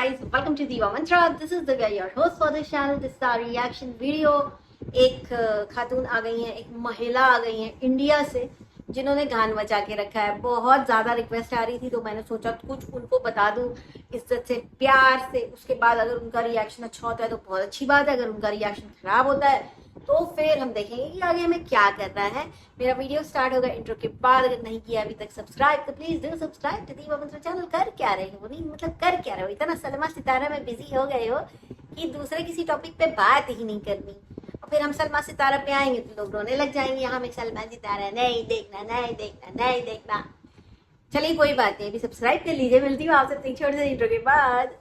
guys, welcome to Diva Mantra. This is Divya, your host for this channel. This is our reaction video. एक खातून आ गई हैं, एक महिला आ गई हैं इंडिया से, जिन्होंने गान बजा के रखा है। बहुत ज़्यादा रिक्वेस्ट आ रही थी तो मैंने सोचा कुछ उनको बता दूं इज्जत से, प्यार से। उसके बाद अगर उनका रिएक्शन अच्छा होता है तो बहुत अच्छी बात है, अगर उनका रिएक्शन खराब होता है तो फिर हम देखेंगे कि आगे हमें क्या करना है। मेरा वीडियो स्टार्ट होगा इंट्रो के बाद। अगर नहीं किया अभी तक सब्सक्राइब तो प्लीज डू सब्सक्राइब टू दीवा मंत्रा चैनल। कर क्या रहे हो, नहीं मतलब कर क्या रहे हो, इतना सलमा सितारा में बिजी हो गए हो कि दूसरे किसी टॉपिक पे बात ही नहीं करनी। और फिर हम सलमा सितारा पे आएंगे तो लोग रोने लग जाएंगे, हमें सलमा सितारा नहीं देखना, नहीं देखना, नहीं देखना। चलिए कोई बात नहीं, अभी सब्सक्राइब कर लीजिए। मिलती हूँ आपसे छोटे से इंट्रो के बाद।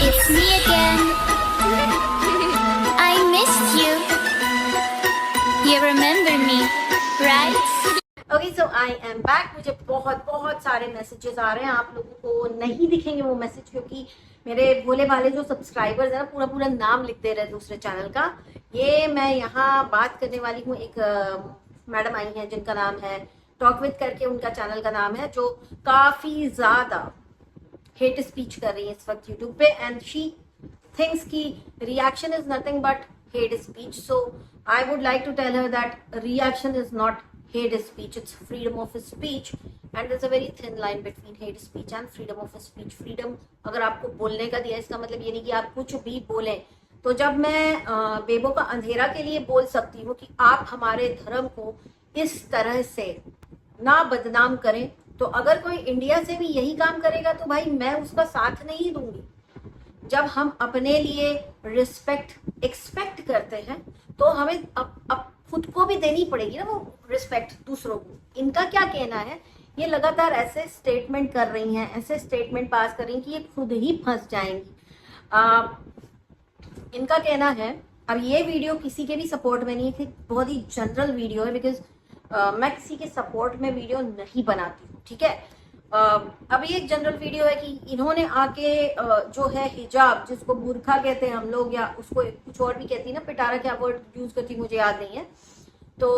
It's me again. I missed you. You remember me, right? Okay, so I am back. मुझे बहुत सारे मैसेजेस आ रहे हैं। आप लोगों को नहीं दिखेंगे वो मैसेज क्योंकि मेरे भोले भाले जो सब्सक्राइबर्स हैं ना पूरा नाम लिख दे रहे हैं दूसरे चैनल का। ये मैं यहाँ बात करने वाली हूँ। एक मैडम आई हैं जिनका नाम है टॉक विद करके, उनका चैनल का नाम है, जो काफी ज्यादा हेट स्पीच कर रही है इस वक्त यूट्यूब पे। एंड शी थिंक्स की reaction is nothing but hate speech. So I would like to tell her that reaction is not hate speech, it's freedom of speech. And there's a very thin line between hate speech and freedom of speech. Freedom अगर आपको बोलने का दिया, इसका मतलब ये नहीं कि आप कुछ भी बोलें। तो जब मैं बेबो का अंधेरा के लिए बोल सकती हूँ कि आप हमारे धर्म को इस तरह से ना बदनाम करें, तो अगर कोई इंडिया से भी यही काम करेगा तो भाई मैं उसका साथ नहीं दूंगी। जब हम अपने लिए रिस्पेक्ट एक्सपेक्ट करते हैं तो हमें अब खुद को भी देनी पड़ेगी ना वो रिस्पेक्ट दूसरों को। इनका क्या कहना है, ये लगातार ऐसे स्टेटमेंट कर रही हैं, ऐसे स्टेटमेंट पास कर रही हैं कि ये खुद ही फंस जाएंगी। इनका कहना है, अब ये वीडियो किसी के भी सपोर्ट में नहीं है, बहुत ही जनरल वीडियो है, बिकॉज मैं किसी के सपोर्ट में वीडियो नहीं बनाती हूँ, ठीक है। अब ये एक जनरल वीडियो है कि इन्होंने आके जो है हिजाब, जिसको बुरखा कहते हैं हम लोग, या उसको कुछ और भी कहती है ना, पिटारा क्या वर्ड यूज करती मुझे याद नहीं है, तो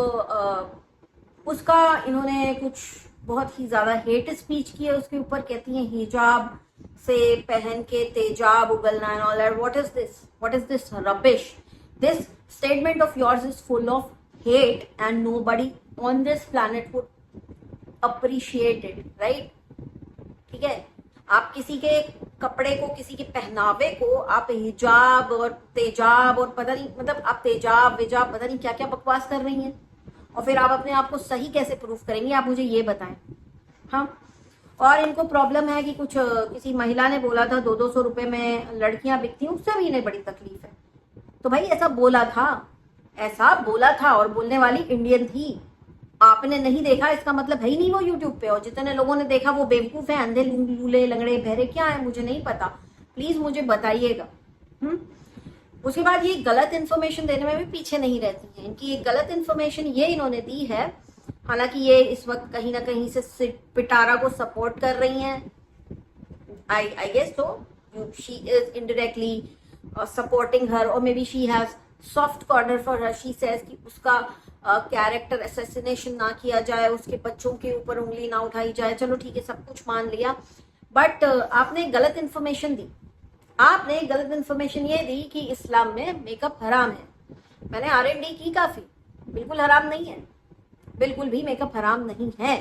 उसका इन्होंने कुछ बहुत ही ज्यादा हेट स्पीच की है उसके ऊपर। कहती हैं हिजाब से पहन के तेजाब उगलना and all that. What is this rubbish? This statement of yours is full of hate and nobody on this planet would appreciate it, right? ठीक है, आप किसी के कपड़े को, किसी के पहनावे को आप हिजाब और तेजाब और पता नहीं, मतलब आप तेजाब विजाब पता नहीं क्या क्या बकवास कर रही हैं, और फिर आप अपने आप को सही कैसे प्रूफ करेंगी, आप मुझे ये बताएं। हाँ, और इनको प्रॉब्लम है कि कुछ किसी महिला ने बोला था 200 रुपए में लड़कियां बिकती हैं, उससे भी इन्हें बड़ी तकलीफ है। तो भाई ऐसा बोला था और बोलने वाली इंडियन थी। आपने नहीं देखा इसका मतलब है ही नहीं वो यूट्यूब पे, और जितने लोगों ने देखा वो बेवकूफ है, अंधे लूले लंगड़े बहरे क्या है मुझे नहीं पता, प्लीज मुझे बताइएगा। उसके बाद ये गलत इन्फॉर्मेशन देने में भी पीछे नहीं रहती है। इनकी ये गलत इन्फॉर्मेशन ये इन्होंने दी है, हालांकि ये इस वक्त कहीं ना कहीं से पिटारा को सपोर्ट कर रही हैं। I guess so she is indirectly supporting her, और may be she has soft corner for her. She says कि उसका कैरेक्टर असैसिनेशन ना किया जाए, उसके बच्चों के ऊपर उंगली ना उठाई जाए। चलो ठीक है, सब कुछ मान लिया, बट आपने गलत इन्फॉर्मेशन दी। आपने गलत इन्फॉर्मेशन ये दी कि इस्लाम में मेकअप हराम है। मैंने R&D की काफी, बिल्कुल हराम नहीं है, बिल्कुल भी मेकअप हराम नहीं है।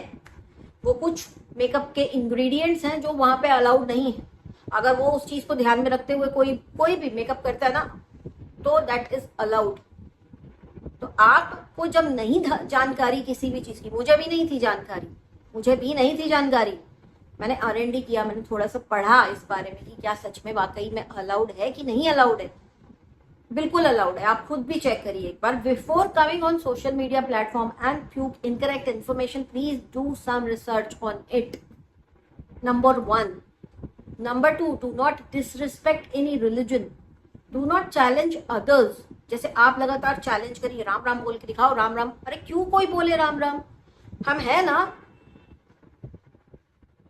वो कुछ मेकअप के इंग्रेडिएंट्स हैं जो वहां पे अलाउड नहीं है। अगर वो उस चीज को ध्यान में रखते हुए कोई भी मेकअप करता है ना, तो दैट इज अलाउड। तो आपको जब नहीं जानकारी किसी भी चीज की, मुझे भी नहीं थी जानकारी, मैंने R&D किया, मैंने थोड़ा सा पढ़ा इस बारे में कि क्या सच में वाकई में अलाउड है कि नहीं अलाउड है। बिल्कुल अलाउड है, आप खुद भी चेक करिए एक बार। Before coming on social media platform and fuel incorrect information, please do some research on it, number 1। Number 2, do not disrespect any religion, do not challenge others. जैसे आप लगातार चैलेंज करिए, राम राम बोल के दिखाओ, राम राम। अरे क्यों कोई बोले राम राम, हम है ना।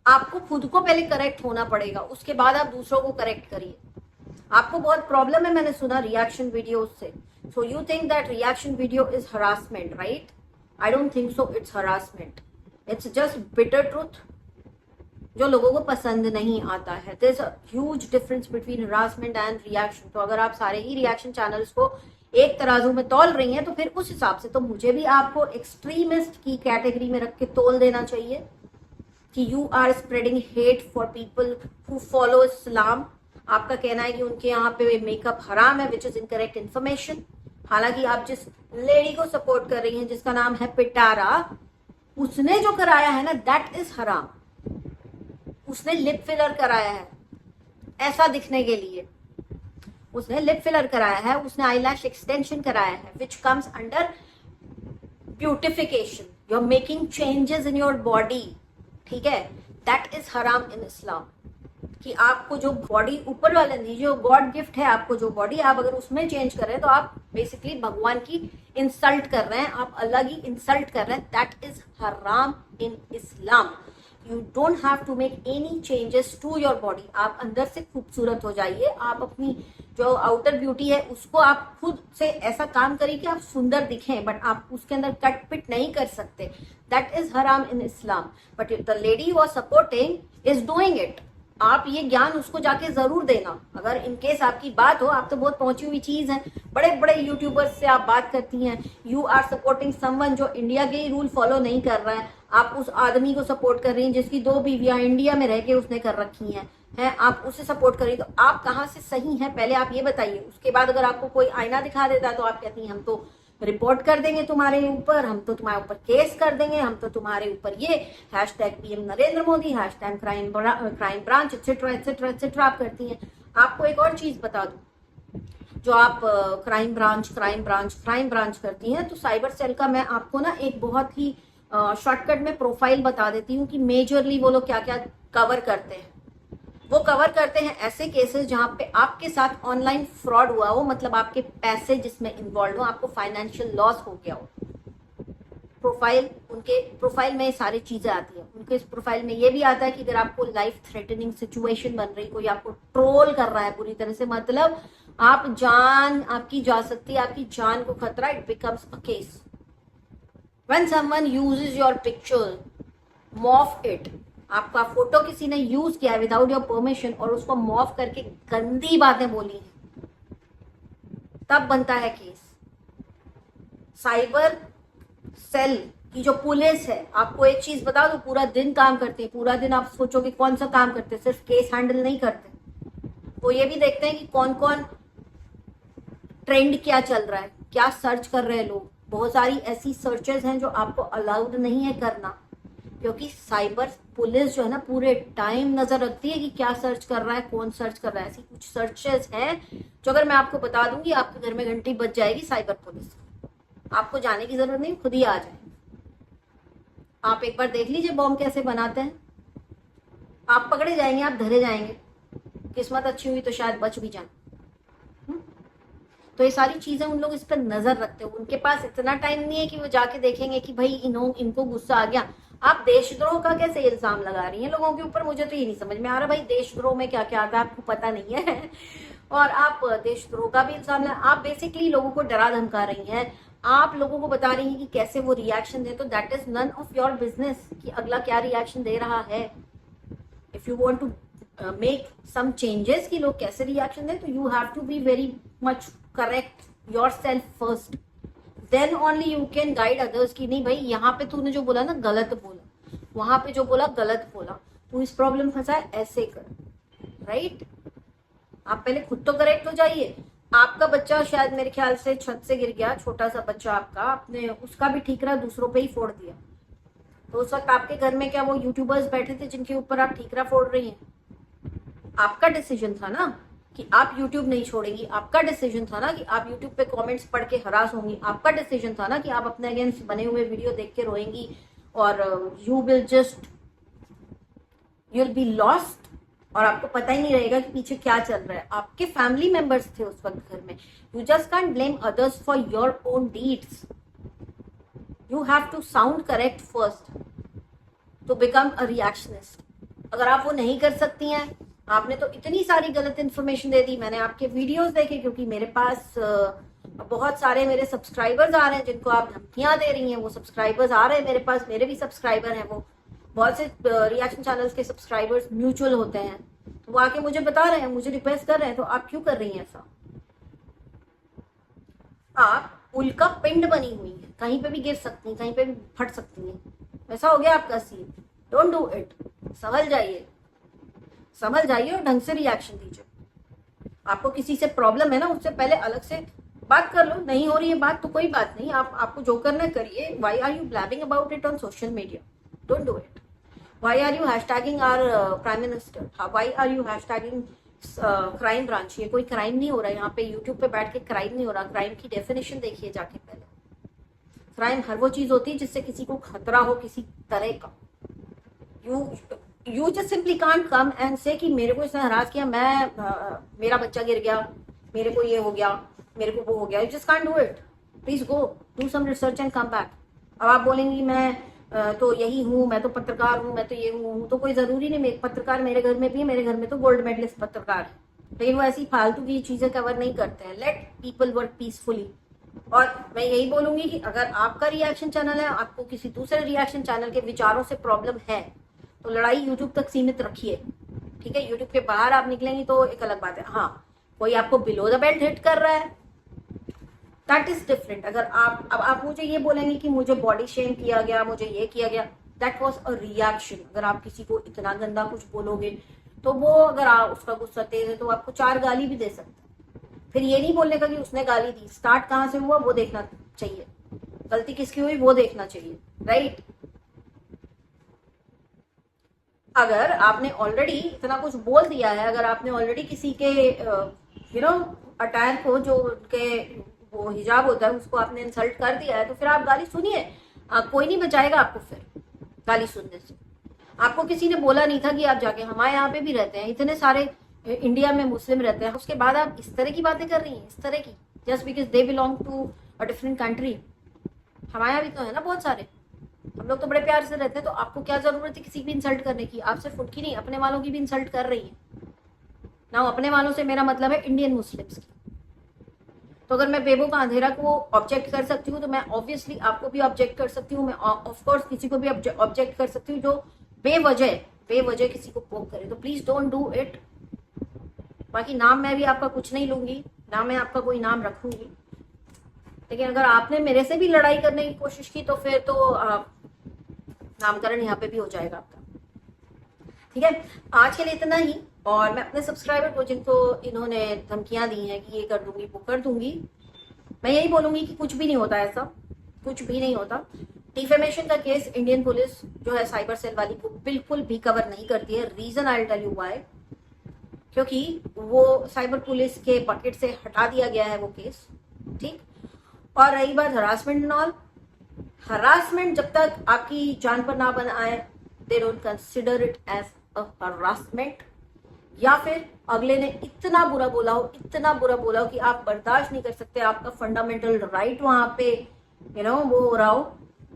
आपको खुद को पहले करेक्ट होना पड़ेगा, उसके बाद आप दूसरों को करेक्ट करिए। आपको बहुत प्रॉब्लम है, मैंने सुना रिएक्शन वीडियोस से. So you think that reaction video is harassment, right? I don't think so it's harassment. It's just bitter truth जो लोगों को पसंद नहीं आता है. There is a huge difference between harassment and reaction. तो अगर आप सारे ही रिएक्शन चैनल्स को एक तराजू में तौल रही हैं तो फिर उस हिसाब से तो मुझे भी आपको एक्सट्रीमिस्ट की कैटेगरी में रख के तोल देना चाहिए कि you are spreading hate for people who follow Islam. आपका कहना है कि उनके यहाँ पे मेकअप हराम है, विच इज इनकरेक्ट इन्फॉर्मेशन. हालांकि आप जिस लेडी को सपोर्ट कर रही हैं जिसका नाम है पिटारा, उसने जो कराया है ना, दैट इज हराम. उसने लिप फिलर कराया है ऐसा दिखने के लिए. उसने लिप फिलर कराया है, उसने आईलैश एक्सटेंशन कराया है, which comes under beautification. You are making changes in your body, ठीक है? दैट इज हराम इन इस्लाम. कि आपको जो बॉडी ऊपर वाले नहीं, जो गॉड गिफ्ट है आपको जो बॉडी, आप अगर उसमें चेंज कर रहे हैं तो आप बेसिकली भगवान की इंसल्ट कर रहे हैं, आप अल्लाह की इंसल्ट कर रहे हैं. दैट इज हराम in Islam. You don't have to make any changes to your body. आप अंदर से खूबसूरत हो जाइए. आप अपनी जो आउटर ब्यूटी है उसको आप खुद से ऐसा काम करिए कि आप सुंदर दिखें, बट आप उसके अंदर कट पिट नहीं कर सकते. दैट इज हराम in Islam. But the lady was supporting is doing it. आप ये ज्ञान उसको जाके जरूर देना. अगर इनकेस आपकी बात हो, आप तो बहुत पहुंची हुई चीज है, बड़े बड़े यूट्यूबर्स से आप बात करती हैं. यू आर सपोर्टिंग समवन जो इंडिया के ही रूल फॉलो नहीं कर रहा है. आप उस आदमी को सपोर्ट कर रही हैं जिसकी 2 बीवियां इंडिया में रह के उसने कर रखी हैं, आप उसे सपोर्ट करिए. तो आप कहाँ से सही हैं पहले आप ये बताइए. उसके बाद अगर आपको कोई आईना दिखा देता है तो आप कहती हैं हम तो रिपोर्ट कर देंगे तुम्हारे ऊपर, हम तो तुम्हारे ऊपर केस कर देंगे, हम तो तुम्हारे ऊपर ये #PM Narendra Modi, #crime branch, etcetera etcetera etcetera आप करती हैं. आपको एक और चीज बता दूं, जो आप क्राइम ब्रांच करती हैं, तो साइबर सेल का मैं आपको ना एक बहुत ही शॉर्टकट में प्रोफाइल बता देती हूँ कि मेजरली वो लोग क्या क्या कवर करते हैं. वो कवर करते हैं ऐसे केसेस जहां पे आपके साथ ऑनलाइन फ्रॉड हुआ हो, मतलब आपके पैसे जिसमें इन्वॉल्व हो, आपको फाइनेंशियल लॉस हो गया हो. उनके प्रोफाइल में सारी चीजें आती है. उनके इस प्रोफाइल में ये भी आता है कि अगर आपको लाइफ थ्रेटनिंग सिचुएशन बन रही, कोई आपको ट्रोल कर रहा है पूरी तरह से, मतलब आपकी जा सकती है, आपकी जान को खतरा, it becomes a case. When someone uses your picture, morph it, आपका फोटो किसी ने यूज किया है विदाउट योर परमिशन और उसको मॉर्फ करके गंदी बातें बोली हैं, तब बनता है केस. साइबर सेल की जो पुलिस है, आपको एक चीज बता दो, पूरा दिन काम करते हैं. पूरा दिन आप सोचोगे कौन सा काम करते हैं, सिर्फ केस हैंडल नहीं करते. वो ये भी देखते हैं कि कौन कौन ट्रेंड क्या चल रहा है, क्या सर्च कर रहे हैं लोग. बहुत सारी ऐसी सर्चेस हैं जो आपको अलाउड नहीं है करना, क्योंकि साइबर पुलिस जो है ना पूरे टाइम नजर रखती है कि क्या सर्च कर रहा है, कौन सर्च कर रहा है. ऐसी कुछ सर्चेस हैं जो अगर मैं आपको बता दूंगी आपके घर में घंटी बज जाएगी साइबर पुलिस. आपको जाने की जरूरत नहीं, खुद ही आ जाए. आप एक बार देख लीजिए बॉम्ब कैसे बनाते हैं. आप पकड़े जाएंगे, आप धरे जाएंगे. किस्मत अच्छी हुई तो शायद बच भी जाए. तो ये सारी चीजें उन लोग इस पर नजर रखते हैं. उनके पास इतना टाइम नहीं है कि वो जाके देखेंगे कि भाई इनको गुस्सा आ गया. आप देशद्रोह का कैसे इल्जाम लगा रही हैं लोगों के ऊपर, मुझे तो ये नहीं समझ में आ रहा. भाई देशद्रोह में क्या क्या आता है आपको पता नहीं है और आप देशद्रोह का भी इल्जाम आप बेसिकली लोगों को डरा धमका रही हैं. आप लोगों को बता रही हैं कि कैसे वो रिएक्शन दे. तो that is none of your business कि अगला क्या रिएक्शन दे रहा है. If you want to make some changes कि लोग कैसे रिएक्शन दे, तो you have to be very much correct yourself first, then only you can guide others. की नहीं भाई यहाँ पे तूने जो बोला ना गलत बोला, वहां पे जो बोला गलत बोला, तू इस प्रॉब्लम फंसा है, ऐसे कर. राइट? आप पहले खुद तो करेक्ट हो जाइए. आपका बच्चा शायद मेरे ख्याल से छत से गिर गया, छोटा सा बच्चा आपका, आपने उसका भी ठीकरा दूसरों पे ही फोड़ दिया. तो उस वक्त आपके घर में क्या वो यूट्यूबर्स बैठे थे जिनके ऊपर आप ठीकरा फोड़ रही हैं? आपका डिसीजन था ना कि आप YouTube नहीं छोड़ेंगी. आपका डिसीजन था ना कि आप YouTube पे कमेंट्स पढ़ के हरास होंगी. आपका डिसीजन था ना कि आप अपने अगेंस्ट बने हुए वीडियो देख के रोएंगी और यू विल बी लॉस्ट और आपको पता ही नहीं रहेगा कि पीछे क्या चल रहा है. आपके फैमिली मेंबर्स थे उस वक्त घर में. You just can't blame others for your own deeds. You have to sound correct first to become a reactionist. अगर आप वो नहीं कर सकती हैं आपने तो इतनी सारी गलत इन्फॉर्मेशन दे दी। मैंने आपके वीडियोस देखे क्योंकि मेरे पास बहुत सारे मेरे सब्सक्राइबर्स आ रहे हैं जिनको आप धमकियां दे रही हैं। वो सब्सक्राइबर्स आ रहे हैं मेरे पास, मेरे भी सब्सक्राइबर हैं। वो बहुत से रिएक्शन चैनल्स के सब्सक्राइबर्स म्यूचुअल होते हैं, तो वो आके मुझे बता रहे हैं, मुझे रिक्वेस्ट कर रहे हैं। तो आप क्यों कर रही हैं ऐसा? आप पुल का पिंड बनी हुई है, कहीं पे भी गिर सकती हैं, कहीं पे भी फट सकती हैं। वैसा हो गया आपका सीन। Don't do it. संभल जाइए, संभल जाइए और ढंग से रिएक्शन दीजिए। आपको किसी से प्रॉब्लम है ना, उससे पहले अलग से बात कर लो। नहीं हो रही है बात तो कोई बात नहीं, आपको जो करना है करिए। Why are you blabbing about it on social media? Don't do it. Why are you hashtagging our prime minister? Why are you hashtagging crime branch? ये कोई क्राइम नहीं हो रहा है यहाँ पे, यूट्यूब पे बैठ के क्राइम नहीं हो रहा। क्राइम की डेफिनेशन देखिए जाके पहले। क्राइम हर वो चीज होती है जिससे किसी को खतरा हो किसी तरह का। You just simply can't come and से कि मेरे को इसने हरास किया, मेरा बच्चा गिर गया, मेरे को ये हो गया, मेरे को वो हो गया। You just can't do it. Please go do some research and come back. अब आप बोलेंगी मैं तो यही हूँ, मैं तो पत्रकार हूँ, मैं तो ये हूँ, तो कोई जरूरी नहीं। पत्रकार मेरे घर में भी है, मेरे घर में तो गोल्ड मेडलिस्ट पत्रकार है, लेकिन वो ऐसी फालतू की चीजें कवर नहीं करते हैं। Let people work peacefully. और मैं यही बोलूंगी कि अगर आपका रिएक्शन चैनल है, आपको किसी दूसरे रिएक्शन चैनल के विचारों से प्रॉब्लम है, तो लड़ाई यूट्यूब तक सीमित रखिए, ठीक है? यूट्यूब के बाहर आप निकलेंगी तो एक अलग बात है। हाँ, कोई आपको बिलो द बेल्ट हिट कर रहा है, दैट इज डिफरेंट। अगर आप मुझे ये बोलेंगे कि मुझे बॉडी शेम किया गया, मुझे ये किया गया, दैट वॉज अ रिएक्शन। अगर आप किसी को इतना गंदा कुछ बोलोगे तो वो, अगर आप उसका गुस्सा तेज है तो आपको 4 गाली भी दे सकते हैं। फिर ये नहीं बोलने का कि उसने गाली दी, स्टार्ट कहाँ से हुआ वो देखना चाहिए, गलती किसकी हुई वो देखना चाहिए, राइट? अगर आपने ऑलरेडी इतना कुछ बोल दिया है, अगर आपने ऑलरेडी किसी के अटायर को, जो उनके वो हिजाब होता है, उसको आपने इंसल्ट कर दिया है, तो फिर आप गाली सुनिए। कोई नहीं बचाएगा आपको फिर गाली सुनने से। आपको किसी ने बोला नहीं था कि आप जाके, हमारे यहाँ पे भी रहते हैं इतने सारे इंडिया में मुस्लिम रहते हैं, उसके बाद आप इस तरह की बातें कर रही हैं, इस तरह की, just because they belong to a different country. हमारे यहाँ भी तो है ना बहुत सारे, हम लोग तो बड़े प्यार से रहते हैं। तो आपको क्या जरूरत है किसी की इंसल्ट करने की? आप सिर्फ उनकी नहीं, अपने वालों की भी इंसल्ट कर रही है ना। अपने वालों से मेरा मतलब है इंडियन मुस्लिम्स की। तो अगर मैं बेबो का अंधेरा को ऑब्जेक्ट कर सकती हूँ, तो मैं ऑब्वियसली आपको भी ऑब्जेक्ट कर सकती हूँ। मैं ऑफकोर्स किसी को भी ऑब्जेक्ट कर सकती हूँ जो बेवजह किसी को पोक करे। तो प्लीज डोंट डू इट। बाकी नाम मैं भी आपका कुछ नहीं लूंगी, ना मैं आपका कोई नाम रखूंगी, लेकिन अगर आपने मेरे से भी लड़ाई करने की कोशिश की तो फिर तो नामकरण यहाँ पे भी हो जाएगा आपका, ठीक है? आज के लिए इतना ही। और मैं अपने सब्सक्राइबर को, जिनको इन्होंने धमकियां दी हैं कि ये कर दूंगी वो कर दूंगी, मैं यही बोलूंगी कि कुछ भी नहीं होता, ऐसा कुछ भी नहीं होता। डिफेमेशन का केस इंडियन पुलिस जो है साइबर सेल वाली को बिल्कुल भी कवर नहीं करती है। Reason I will tell you why, क्योंकि वो साइबर पुलिस के बकेट से हटा दिया गया है वो केस, ठीक? और रही बात हरासमेंट एंड ऑल, हरासमेंट जब तक आपकी जान पर ना बन आए, they don't consider it as a harassment. या फिर अगले ने इतना बुरा बोला हो, इतना बुरा बोला हो कि आप बर्दाश्त नहीं कर सकते, आपका फंडामेंटल राइट वहां पे वो हो रहा हो,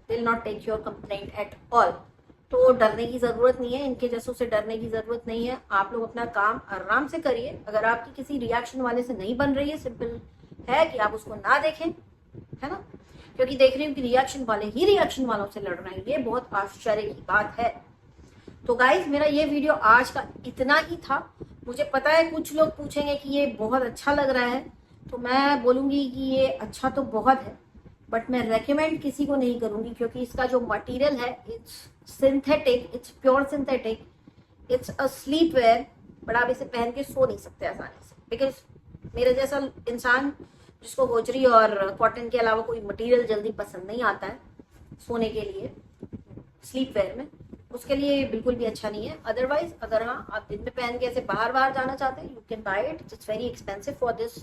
they will not take your complaint at all. तो डरने की जरूरत नहीं है, इनके जैसों से डरने की जरूरत नहीं है। आप लोग अपना काम आराम से करिए। अगर आपकी किसी रिएक्शन वाले से नहीं बन रही है, सिंपल है कि आप उसको ना देखें, है ना? क्योंकि देख रही हूँ कि रिएक्शन वाले ही रिएक्शन वालों से लड़ रहे हैं, ये बहुत आश्चर्य की बात है। तो गाइज, मेरा ये वीडियो आज का इतना ही था। मुझे पता है कुछ लोग पूछेंगे कि ये बहुत अच्छा लग रहा है, तो मैं बोलूंगी कि ये अच्छा तो बहुत है, बट मैं रेकमेंड किसी को नहीं करूंगी, क्योंकि इसका जो मटेरियल है it's synthetic, it's pure synthetic, it's a sleepwear. But आप इसे पहन के सो नहीं सकते आसानी से, बिकॉज मेरे जैसा इंसान जिसको होजरी और कॉटन के अलावा कोई मटेरियल जल्दी पसंद नहीं आता है सोने के लिए स्लीप वेयर में, उसके लिए बिल्कुल भी अच्छा नहीं है। अदरवाइज अगर हाँ आप दिन में पहन के ऐसे बाहर जाना चाहते हैं, you can buy it. It's very expensive for this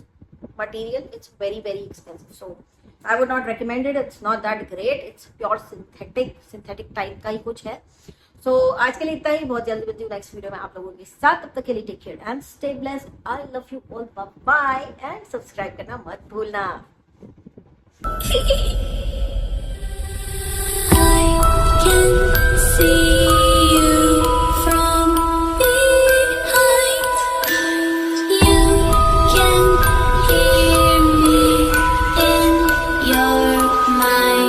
material, it's very very expensive, so I would not recommend it. It's not that great, it's pure synthetic type का ही कुछ है। सो आज के लिए इतना ही, बहुत जल्दी मिलती हूँ नेक्स्ट वीडियो में आप लोगों के साथ। तब तक के लिए take care and stay blessed. I love you all, bye and subscribe करना मत भूलना। I can see you from behind. mind.